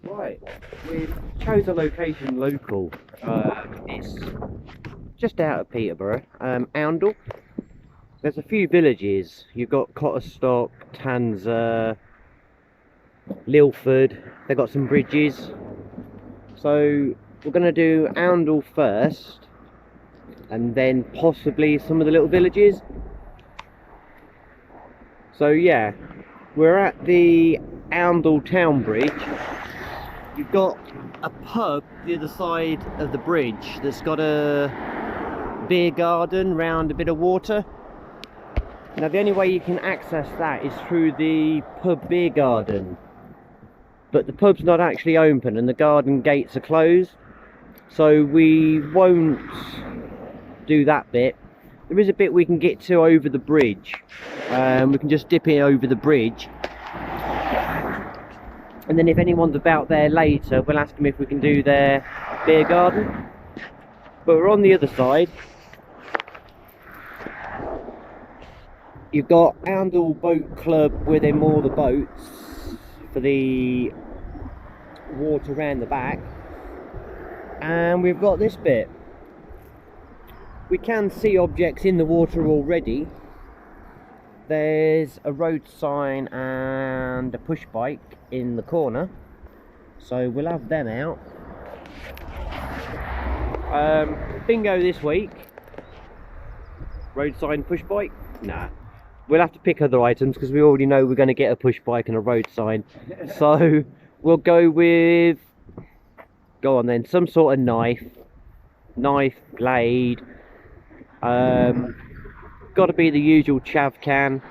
Right, we chose a location local. It's just out of Peterborough, Oundle. There's a few villages. You've got Cotterstock, Tanser, Lilford. They've got some bridges. So we're going to do Oundle first, and then possibly some of the little villages. So yeah, we're at the Oundle Town Bridge. You've got a pub the other side of the bridge that's got a beer garden round a bit of water. Now the only way you can access that is through the pub beer garden, but the pub's not actually open and the garden gates are closed, so we won't do that bit. There is a bit we can get to over the bridge. We can just dip in over the bridge, and then if anyone's about there later, we'll ask them if we can do their beer garden. But we're on the other side. You've got Oundle Boat Club where they moor the boats for the water around the back, and we've got this bit. We can see objects in the water already. There's a road sign and a push bike in the corner, so we'll have them out. Bingo this week. Road sign, push bike? Nah. We'll have to pick other items because we already know we're going to get a push bike and a road sign. So we'll go with, go on then, some sort of knife, blade. Got to be the usual chav can.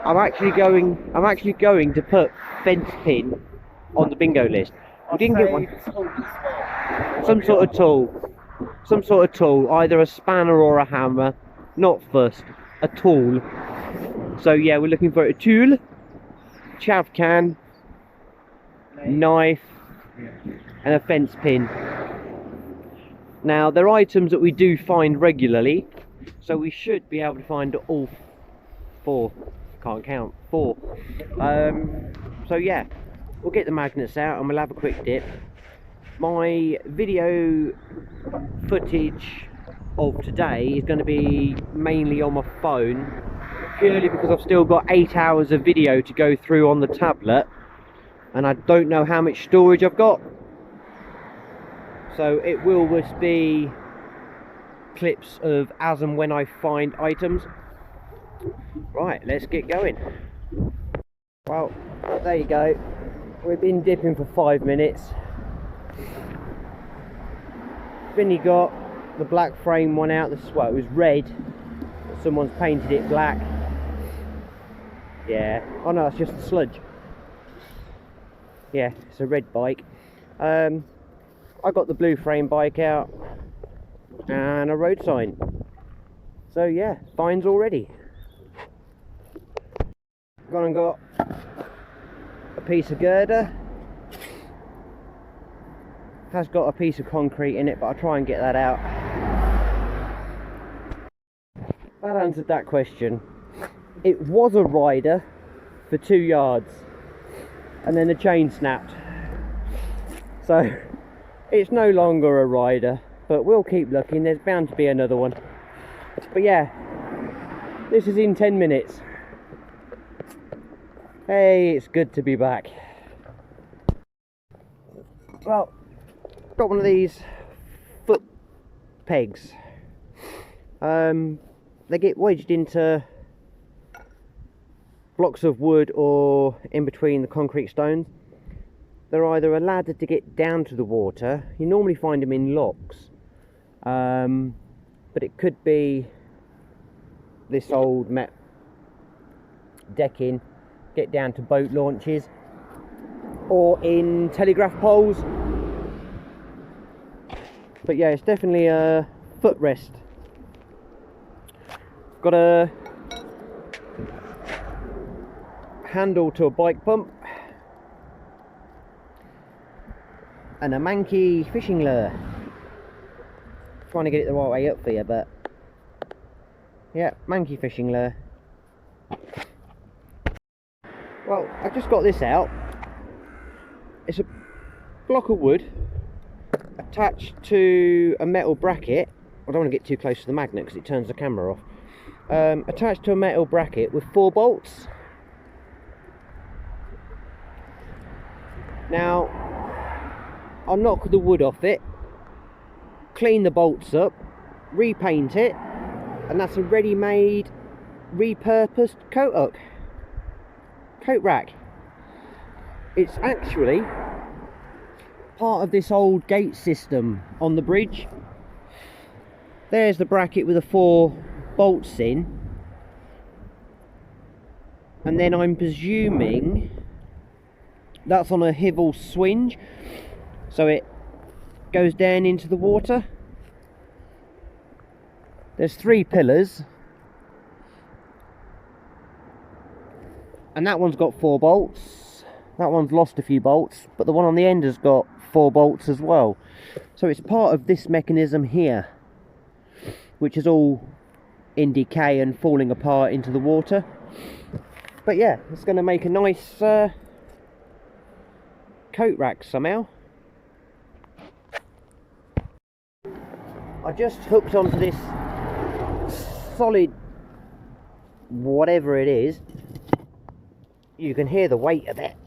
I'm actually going to put fence pin on the bingo list. We didn't get one. Some sort of tool, either a spanner or a hammer. Not fussed. A tool. So yeah, we're looking for a tool, chav can, knife, and a fence pin. Now they're items that we do find regularly, so we should be able to find all four. Can't count. 4. So yeah, we'll get the magnets out and we'll have a quick dip. My video footage of today is going to be mainly on my phone, purely because I've still got 8 hours of video to go through on the tablet, and I don't know how much storage I've got, so it will just be clips of as and when I find items. Right, let's get going. Well, there you go. We've been dipping for 5 minutes. Vinnie got the black frame one out. Well, it was red. Someone's painted it black. Yeah. Oh no, it's just a sludge. Yeah, it's a red bike. I got the blue frame bike out and a road sign. So yeah, finds already. Gone and got a piece of girder. Has got a piece of concrete in it, but I'll try and get that out. That answered that question. It was a rider for 2 yards, and then the chain snapped. So it's no longer a rider, but we'll keep looking. There's bound to be another one. But yeah, this is in 10 minutes. Hey, it's good to be back. Well, got one of these foot pegs. They get wedged into blocks of wood or in between the concrete stones. They're either a ladder to get down to the water. You normally find them in locks, but it could be this old met decking, get down to boat launches, or in telegraph poles. But yeah, it's definitely a footrest. Got a handle to a bike pump and a manky fishing lure. Trying to get it the right way up for you, but yeah, manky fishing lure. Well, I just got this out. It's a block of wood attached to a metal bracket. I don't want to get too close to the magnet because it turns the camera off. Attached to a metal bracket with 4 bolts. Now, I'll knock the wood off it, clean the bolts up, repaint it, and that's a ready-made, repurposed coat rack. It's actually part of this old gate system on the bridge. There's the bracket with the 4 bolts in, and then I'm presuming that's on a Hival swinge, so it goes down into the water. There's 3 pillars, and that one's got 4 bolts. That one's lost a few bolts, but the one on the end has got 4 bolts as well. So it's part of this mechanism here, which is all in decay and falling apart into the water. But yeah, it's going to make a nice coat rack somehow. I just hooked onto this solid whatever it is. You can hear the weight of it.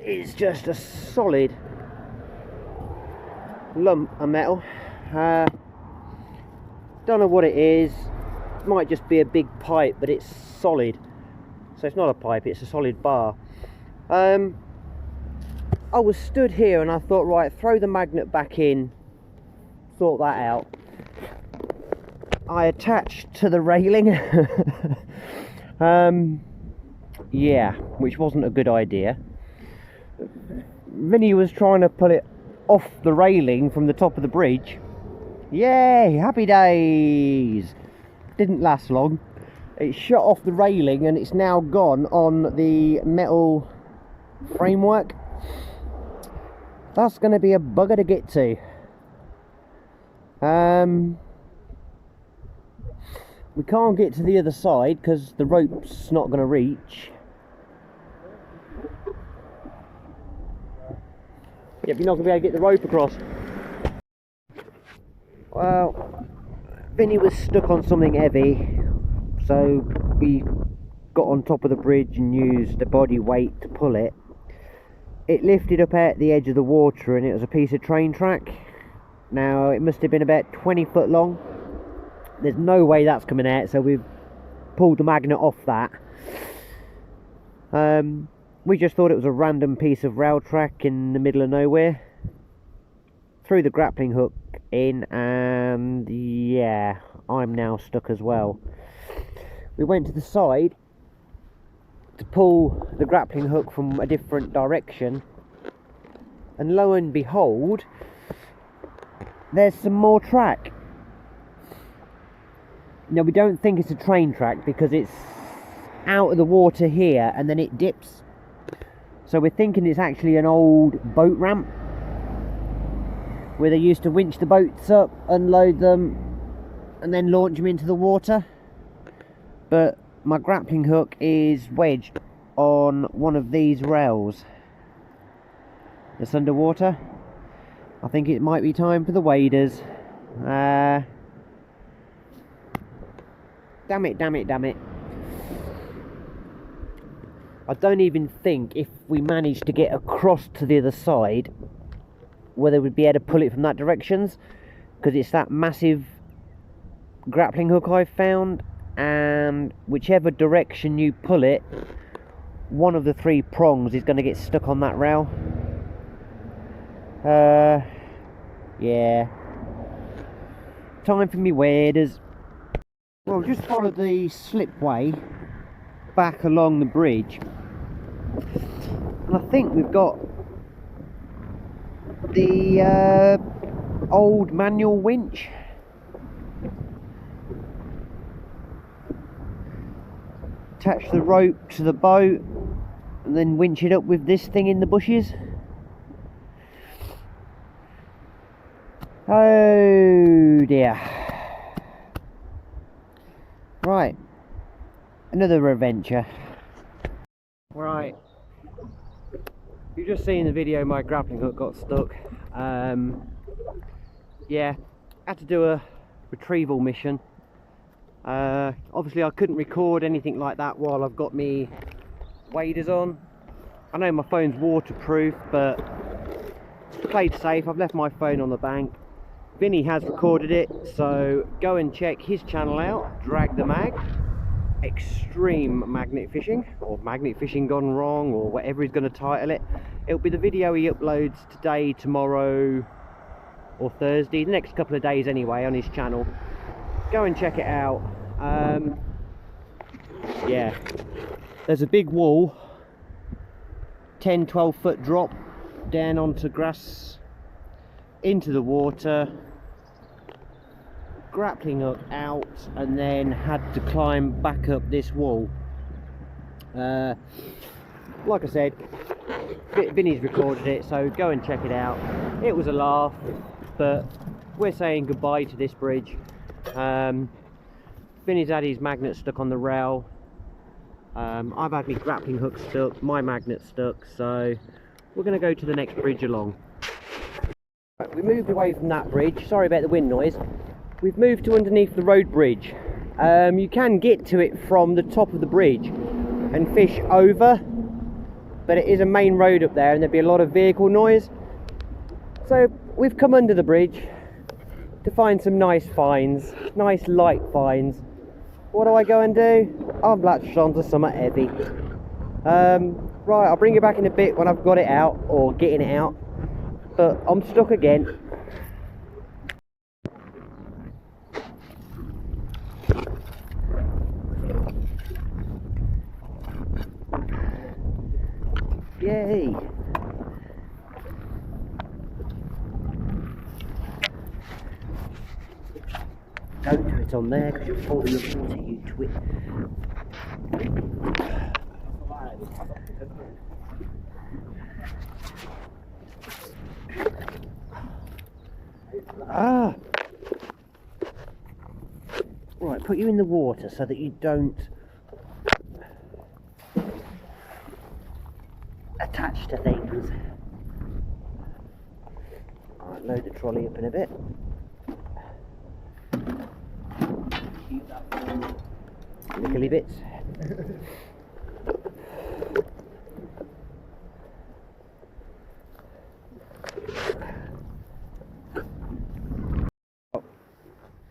It's just a solid lump of metal. Don't know what it is. It might just be a big pipe, but it's solid. So it's not a pipe, it's a solid bar. I was stood here and I thought, right, throw the magnet back in, sort that out. I attached to the railing. Yeah, which wasn't a good idea. Vinnie was trying to pull it off the railing from the top of the bridge. Yay, happy days! Didn't last long. It shot off the railing and it's now gone on the metal framework. That's going to be a bugger to get to. We can't get to the other side because the rope's not going to reach. Yep, you're not going to be able to get the rope across. Well, Vinnie was stuck on something heavy, so we got on top of the bridge and used the body weight to pull it. It lifted up at the edge of the water and it was a piece of train track. Now, it must have been about 20 foot long. There's no way that's coming out, so we've pulled the magnet off that. We just thought it was a random piece of rail track in the middle of nowhere. Threw the grappling hook in and yeah, I'm now stuck as well. We went to the side to pull the grappling hook from a different direction, and lo and behold, there's some more track. Now, we don't think it's a train track because it's out of the water here and then it dips, so we're thinking it's actually an old boat ramp where they used to winch the boats up, unload them and then launch them into the water. But my grappling hook is wedged on one of these rails that's underwater. I think it might be time for the waders. Damn it, damn it, damn it. I don't even think if we managed to get across to the other side whether we'd be able to pull it from that direction, because it's that massive grappling hook I've found, and whichever direction you pull it, one of the 3 prongs is going to get stuck on that rail. Yeah. Time for me waders. Well, just follow the slipway back along the bridge, and I think we've got the old manual winch. Attach the rope to the boat and then winch it up with this thing in the bushes. Oh dear. Right, another adventure. Right, You've just seen the video, my grappling hook got stuck. Yeah, had to do a retrieval mission. Obviously I couldn't record anything like that while I've got me waders on. I know my phone's waterproof, but played safe. I've left my phone on the bank. Vinny has recorded it, so go and check his channel out, Drag the Mag. Extreme magnet fishing, or magnet fishing gone wrong, or whatever he's going to title it. It'll be the video he uploads today, tomorrow, or Thursday, the next couple of days anyway, on his channel. Go and check it out. Yeah, there's a big wall, 10-12 foot drop down onto grass, into the water, grappling hook out, and then had to climb back up this wall. Like I said, Vinny's recorded it, so go and check it out. It was a laugh, but we're saying goodbye to this bridge. Vinny's had his magnet stuck on the rail. I've had my grappling hook stuck, my magnet stuck, so we're going to go to the next bridge along. Right, we moved away from that bridge. Sorry about the wind noise. We've moved to underneath the road bridge. You can get to it from the top of the bridge and fish over, but it is a main road up there and there'd be a lot of vehicle noise. So we've come under the bridge to find some nice finds, nice light finds. What do I go and do? I've latched onto something heavy. Right, I'll bring you back in a bit when I've got it out, or getting it out. But I'm stuck again. Yay! Don't do it on there because you'll fall in the water, you twit. Ah! Right, put you in the water so that you don't attach to things. Alright, load the trolley up in a bit. Nickly bits.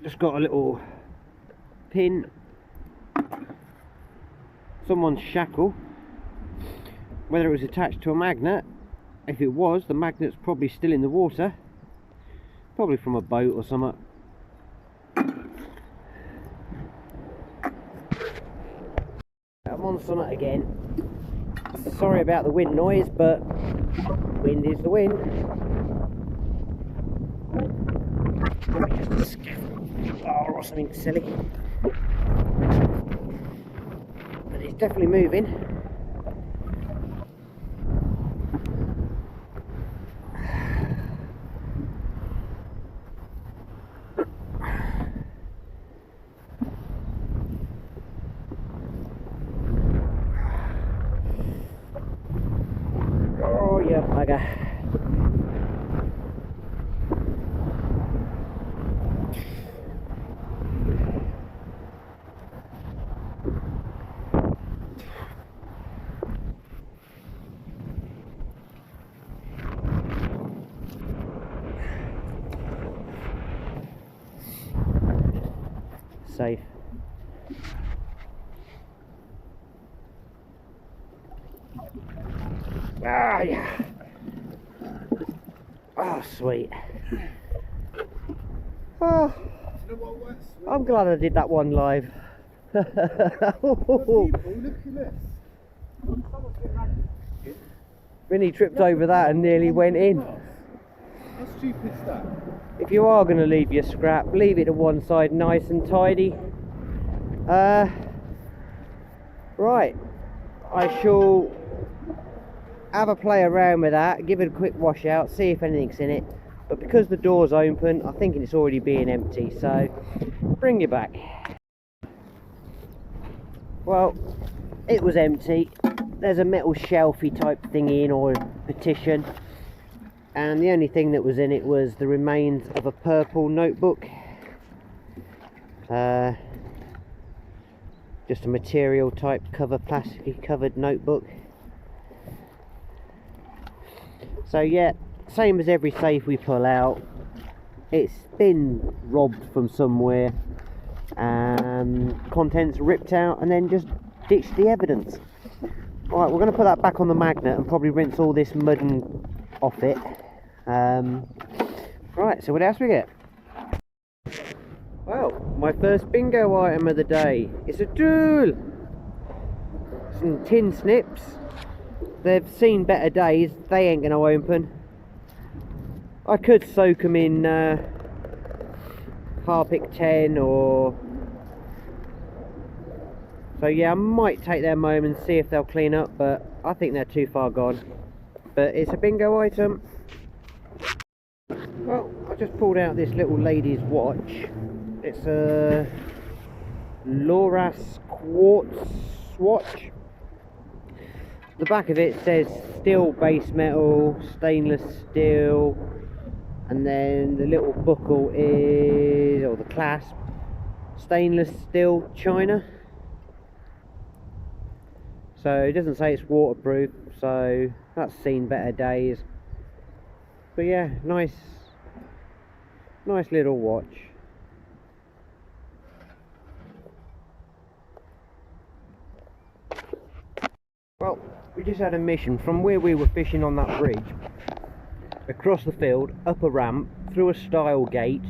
Just got a little pin, someone's shackle. Whether it was attached to a magnet, if it was, the magnet's probably still in the water, probably from a boat or something. I'm on something again. Sorry about the wind noise, but wind is the wind. Just a scaffold or something silly. But it's definitely moving. Oh yeah, bugger. Safe. Ah, yeah. Oh, sweet. Oh, I'm glad I did that one live. Vinny tripped over that and nearly went in. How stupid is that? If you are going to leave your scrap, leave it to one side nice and tidy. Right, I shall have a play around with that, give it a quick wash out, see if anything's in it. But because the door's open, I think it's already being empty, so bring you back. Well, it was empty. there's a metal shelfy type thingy in, or a partition, and the only thing that was in it was the remains of a purple notebook. Just a material type cover, plasticky covered notebook. So yeah, same as every safe we pull out, it's been robbed from somewhere, contents ripped out, and then just ditched the evidence. Alright, we're going to put that back on the magnet and probably rinse all this mud off it. Right, so what else we get? Well, my first bingo item of the day. It's a tool! Some tin snips. They've seen better days, they ain't going to open. I could soak them in Harpic 10 or... So yeah, I might take them home and see if they'll clean up, but I think they're too far gone. But it's a bingo item. Well, I just pulled out this little lady's watch. It's a Loras quartz watch. The back of it says steel base metal, stainless steel, and then the little buckle is, or the clasp, stainless steel china. So it doesn't say it's waterproof, so that's seen better days. But yeah, nice little watch. Well, we just had a mission from where we were fishing on that bridge, across the field, up a ramp, through a stile gate,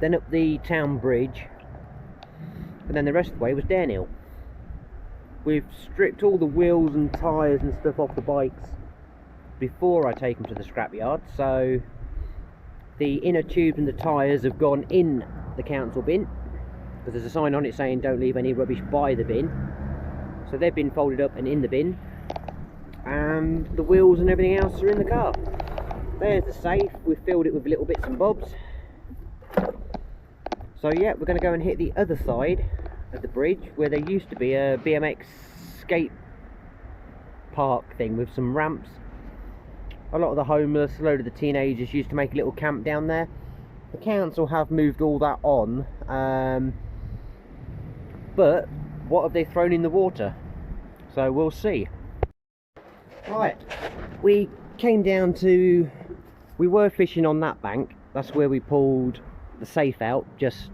then up the town bridge, and then the rest of the way was downhill. We've stripped all the wheels and tyres and stuff off the bikes before I take them to the scrapyard, so the inner tubes and the tyres have gone in the council bin, because there's a sign on it saying don't leave any rubbish by the bin. So they've been folded up and in the bin, and the wheels and everything else are in the car. There's the safe. We've filled it with little bits and bobs. So yeah, we're going to go and hit the other side of the bridge where there used to be a BMX skate park thing with some ramps. A lot of the homeless, a load of the teenagers used to make a little camp down there. The council have moved all that on, but what have they thrown in the water? So we'll see. Right, we came down to, we were fishing on that bank. That's where we pulled the safe out, just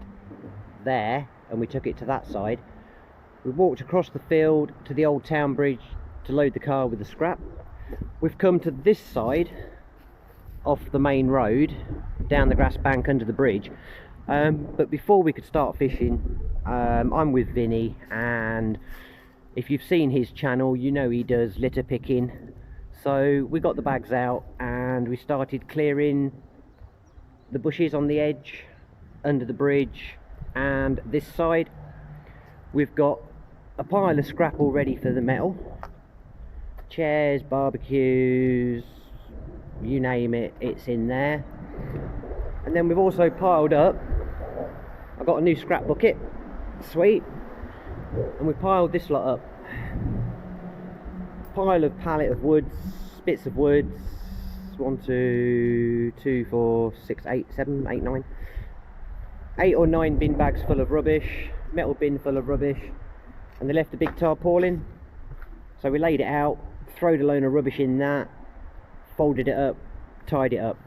there, and we took it to that side. We walked across the field to the old town bridge to load the car with the scrap. We've come to this side off the main road, down the grass bank under the bridge. But before we could start fishing, I'm with Vinny, and if you've seen his channel, you know he does litter picking. So we got the bags out and we started clearing the bushes on the edge, under the bridge, and this side. We've got a pile of scrap all ready for the metal. Chairs, barbecues, you name it, it's in there. And then we've also piled up, I've got a new scrap bucket, sweet, and we piled this lot up. Pile of pallet of woods, bits of woods, 1, 2, 2, 4, 6, 8, 7, 8, 9. 8 or 9 bin bags full of rubbish, metal bin full of rubbish, and they left a big tarpaulin. So we laid it out, throwed a load of rubbish in that, folded it up, tied it up.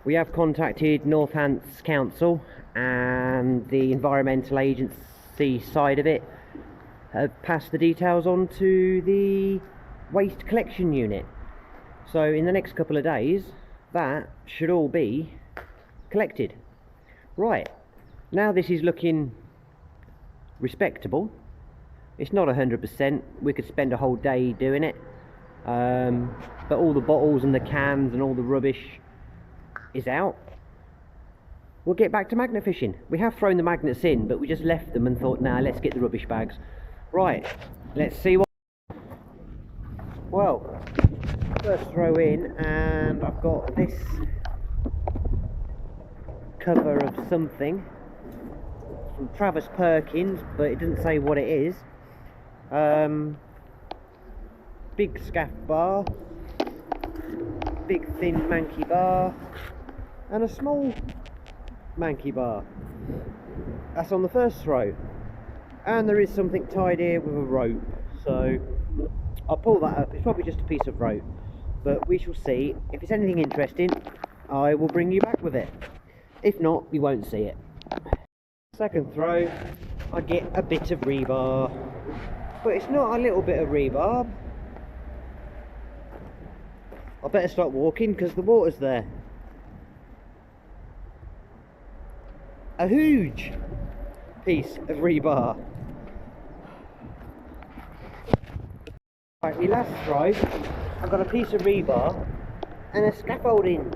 We have contacted Northants Council, and the environmental agency side of it have passed the details on to the waste collection unit. So in the next couple of days that should all be collected. Right, now this is looking respectable. It's not 100%, we could spend a whole day doing it, but all the bottles and the cans and all the rubbish is out. We'll get back to magnet fishing. We have thrown the magnets in, but we just left them and thought, nah, let's get the rubbish bags. Right, let's see what... Well, first throw in, and I've got this cover of something from Travis Perkins, but it doesn't say what it is. big scaff bar, big thin manky bar, and a small manky bar. That's on the first throw, and there is something tied here with a rope, so I'll pull that up. It's probably just a piece of rope, but we shall see. If it's anything interesting, I will bring you back with it. If not, you won't see it. Second throw, I get a bit of rebar, but it's not a little bit of rebar. I better start walking because the water's there. A huge piece of rebar. Right, the last throw, I've got a piece of rebar and a scaffolding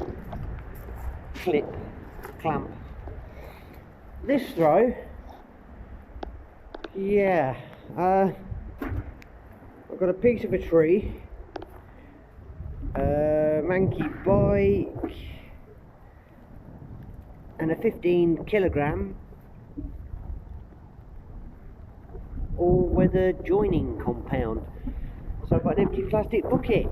clamp. This throw, yeah, I've got a piece of a tree, manky bike, and a 15 kilogram all-weather joining compound. So I've got an empty plastic bucket.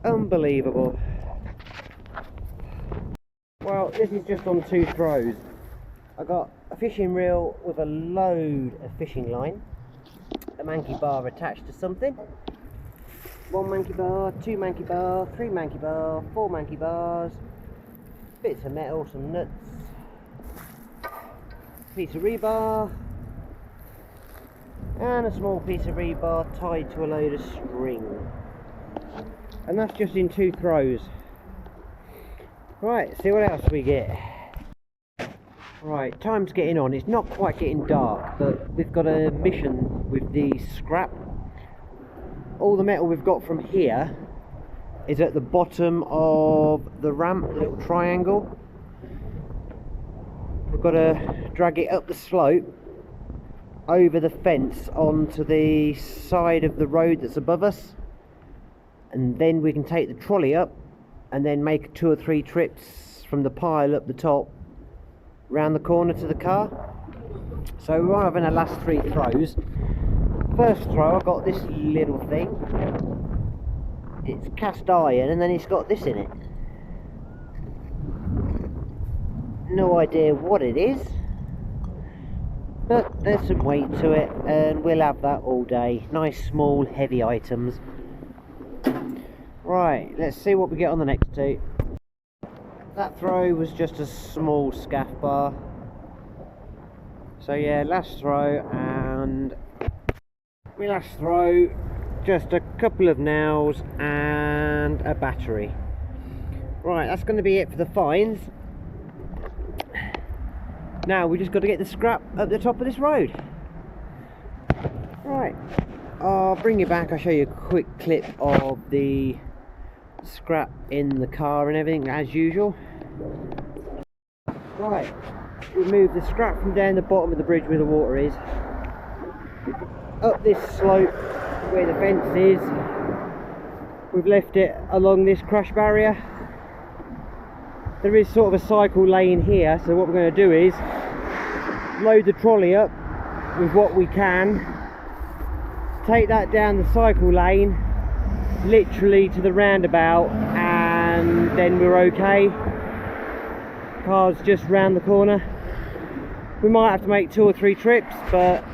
Unbelievable. Well, this is just on 2 throws. I got a fishing reel with a load of fishing line, a manky bar attached to something, 1 manky bar, 2 manky bar, 3 manky bar, 4 manky bars, bits of metal, some nuts, piece of rebar, and a small piece of rebar tied to a load of string. And that's just in 2 throws. Right, see what else we get. Right, time's getting on. It's not quite getting dark, but we've got a mission with the scrap. All the metal we've got from here is at the bottom of the ramp, the little triangle. We've got to drag it up the slope, over the fence, onto the side of the road that's above us, and then we can take the trolley up and then make 2 or 3 trips from the pile up the top round the corner to the car. So we're having our last 3 throws. First throw, I got this little thing. It's cast iron, and then it's got this in it. No idea what it is, but there's some weight to it, and we'll have that all day. Nice small heavy items. Right, let's see what we get on the next 2. That throw was just a small scaff bar. So yeah, last throw, and my last throw, just a couple of nails and a battery. Right, that's going to be it for the finds. Now we just got to get the scrap at the top of this road. Right, I'll bring you back. I'll show you a quick clip of the scrap in the car and everything as usual. Right, remove the scrap from down the bottom of the bridge where the water is, up this slope where the fence is. We've left it along this crash barrier. There is sort of a cycle lane here, so what we're going to do is load the trolley up with what we can, take that down the cycle lane literally to the roundabout, and then we're okay. Car's just round the corner. We might have to make 2 or 3 trips, but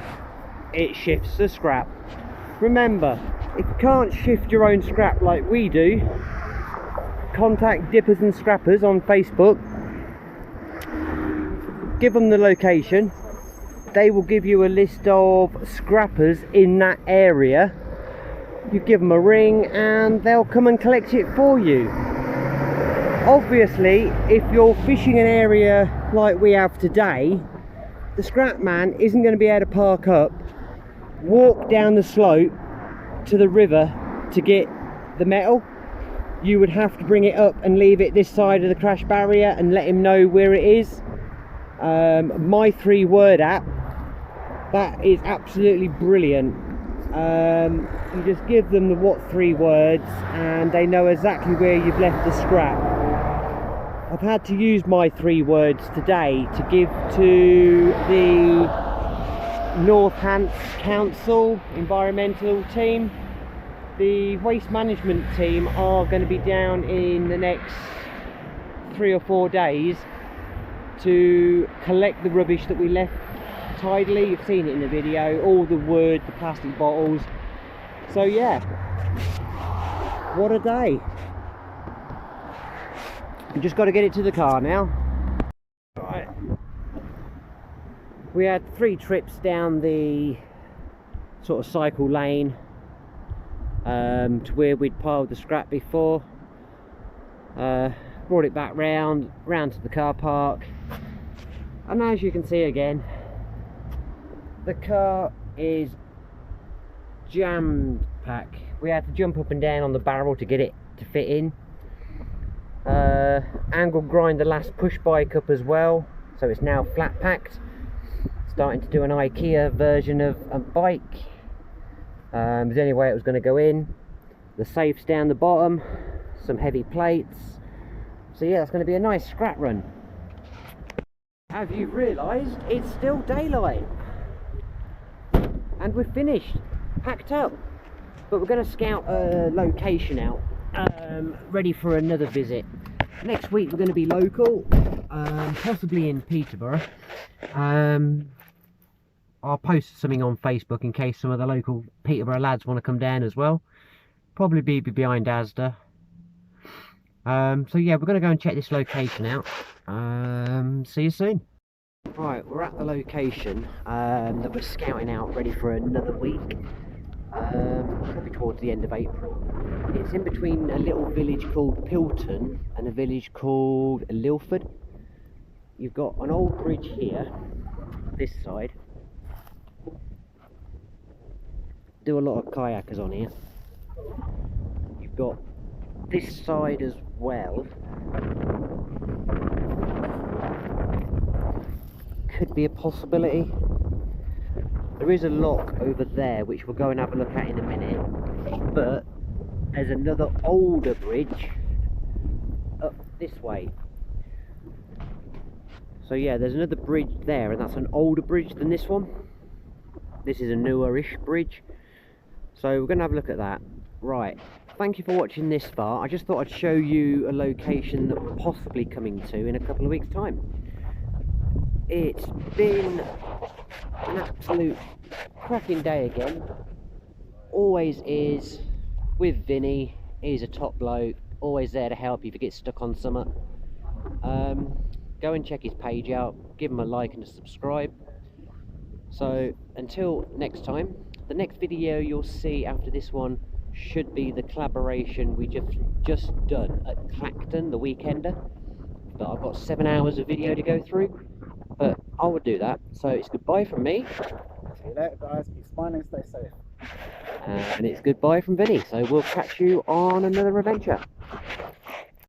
it shifts the scrap. Remember, if you can't shift your own scrap like we do, contact Dippers and Scrappers on Facebook, give them the location, they will give you a list of scrappers in that area. You give them a ring and they'll come and collect it for you. Obviously, if you're fishing an area like we have today, the scrap man isn't going to be able to park up, walk down the slope to the river to get the metal. You would have to bring it up and leave it this side of the crash barrier and let him know where it is. My 3-word app, that is absolutely brilliant. You just give them the what 3 words and they know exactly where you've left the scrap. I've had to use my 3 words today to give to the Northants Council environmental team. The waste management team are going to be down in the next 3 or 4 days to collect the rubbish that we left tidily. You've seen it in the video, all the wood, the plastic bottles. So yeah, what a day. We just got to get it to the car now. Right. We had 3 trips down the sort of cycle lane to where we'd piled the scrap before. Brought it back round to the car park, and as you can see again, the car is jammed packed. We had to jump up and down on the barrel to get it to fit in. Angle grind the last push bike up as well, so it's now flat packed. Starting to do an IKEA version of a bike. There's the only way it was going to go in. The safe's down the bottom, some heavy plates. So yeah, it's going to be a nice scrap run. Have you realised it's still daylight? And we're finished, packed up. But we're going to scout a location out, ready for another visit. Next week we're going to be local, possibly in Peterborough. I'll post something on Facebook in case some of the local Peterborough lads want to come down as well. Probably be behind Asda. So yeah, we're going to go and check this location out. See you soon. Right, we're at the location that we're scouting out, ready for another week. Probably towards the end of April. It's in between a little village called Pilton and a village called Lilford. You've got an old bridge here, this side. Do a lot of kayakers on here. You've got this side as well. Could be a possibility. There is a lock over there which we'll go and have a look at in a minute, but there's another older bridge up this way. So yeah, there's another bridge there, and that's an older bridge than this one. This is a newer-ish bridge. So we're going to have a look at that. Right, thank you for watching this far. I just thought I'd show you a location that we're possibly coming to in a couple of weeks' time. It's been an absolute cracking day again. Always is, with Vinny. He's a top bloke, always there to help you if you get stuck on something. Go and check his page out, give him a like and a subscribe. So until next time, the next video you'll see after this one should be the collaboration we just done at Clacton, the Weekender. But I've got 7 hours of video to go through, but I will do that. So it's goodbye from me. See you later, guys. Keep smiling, stay safe. And it's goodbye from Vinny. So we'll catch you on another adventure.